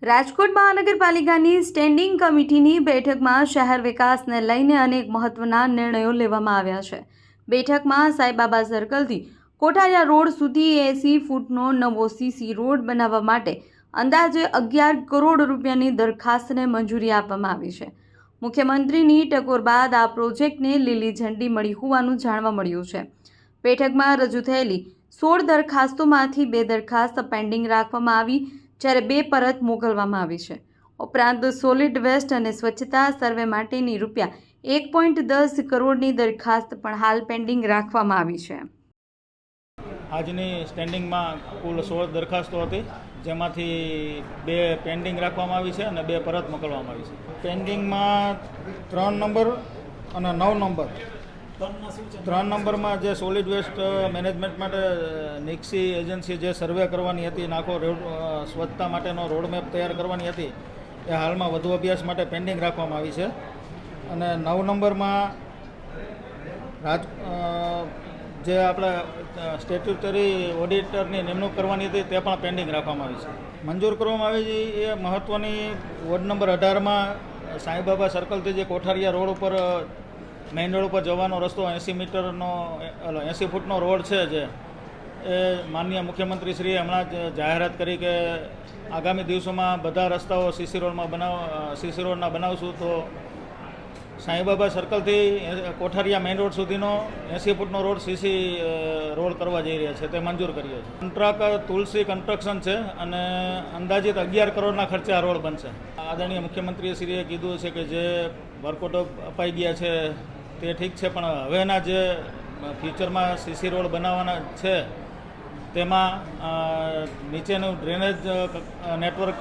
રાજકોટ મહાનગરપાલિકાની સ્ટેન્ડિંગ કમિટીની બેઠકમાં શહેર વિકાસને લઈને અનેક મહત્વના નિર્ણયો લેવામાં આવ્યા છે। બેઠકમાં સાંઈબાબા સર્કલથી કોઠારિયા રોડ સુધી 80 ફૂટનો નવો સીસી રોડ બનાવવા માટે અંદાજે 11 કરોડ રૂપિયાની દરખાસ્તને મંજૂરી આપવામાં આવી છે। મુખ્યમંત્રીની ટકોર બાદ આ પ્રોજેક્ટને લીલી ઝંડી મળી હોવાનું જાણવા મળ્યું છે। બેઠકમાં રજૂ થયેલી 16 દરખાસ્તોમાંથી 2 દરખાસ્ત પેન્ડિંગ રાખવામાં આવી, જ્યારે 2 પરત મોકલવામાં આવી છે। ઉપરાંત સોલિડ વેસ્ટ અને સ્વચ્છતા સર્વે માટેની રૂપિયા 1.10 કરોડની દરખાસ્ત પણ હાલ પેન્ડિંગ રાખવામાં આવી છે। આજની સ્ટેન્ડિંગમાં કુલ 16 દરખાસ્તો હતી, જેમાંથી 2 પેન્ડિંગ રાખવામાં આવી છે અને 2 પરત મોકલવામાં આવી છે। પેન્ડિંગમાં 3 નંબર અને 9 નંબર 3 નંબરમાં જે સોલિડ વેસ્ટ મેનેજમેન્ટ માટે નિક્સી એજન્સી જે સર્વે કરવાની હતી, નાખો રોડ સ્વચ્છતા માટેનો રોડમેપ તૈયાર કરવાની હતી, એ હાલમાં વધુ અભ્યાસ માટે પેન્ડિંગ રાખવામાં આવી છે। અને 9 નંબરમાં જે આપણે સ્ટેચ્યુટરી ઓડિટરની નિમણૂક કરવાની હતી, તે પણ પેન્ડિંગ રાખવામાં આવી છે। મંજૂર કરવામાં આવી એ મહત્ત્વની વોર્ડ નંબર 18માં સાંઈબાબા સર્કલથી જે કોઠારિયા રોડ ઉપર મેઇન રોડ ઉપર જવાનો રસ્તો 80 ફૂટનો રોડ છે, જે એ માનનીય મુખ્યમંત્રીશ્રીએ હમણાં જ જાહેરાત કરી કે આગામી દિવસોમાં બધા રસ્તાઓ સીસી રોડના બનાવશું, તો સાંઈબાબા સર્કલથી કોઠારિયા મેઇન રોડ સુધીનો 80 ફૂટનો રોડ સીસી રોડ કરવા જઈ રહ્યા છે, તે મંજૂર કરીએ છીએ। કોન્ટ્રાક્ટ તુલસી કન્સ્ટ્રક્શન છે અને અંદાજિત 11 કરોડના ખર્ચે આ રોડ બનશે। આદરણીય મુખ્યમંત્રીશ્રીએ કીધું છે કે જે વર્કઆઉટો અપાઈ ગયા છે તે ઠીક છે, પણ હવેના જે ફ્યુચરમાં સીસી રોડ બનાવવાના છે, તેમાં નીચેનું ડ્રેનેજ નેટવર્ક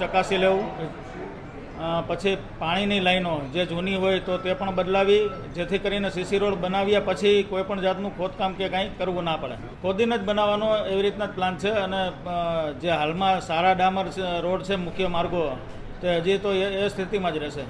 ચકાસી લેવું, પછી પાણીની લાઈનો જે જૂની હોય તો તે પણ બદલાવી, જેથી કરીને સીસી રોડ બનાવ્યા પછી કોઈ પણ જાતનું ખોદકામ કે કાંઈ કરવું ના પડે, ખોદીને જ બનાવવાનો એવી રીતના જ પ્લાન છે। અને જે હાલમાં સારા ડામર રોડ છે, મુખ્ય માર્ગો, તે હજી તો એ સ્થિતિમાં જ રહેશે।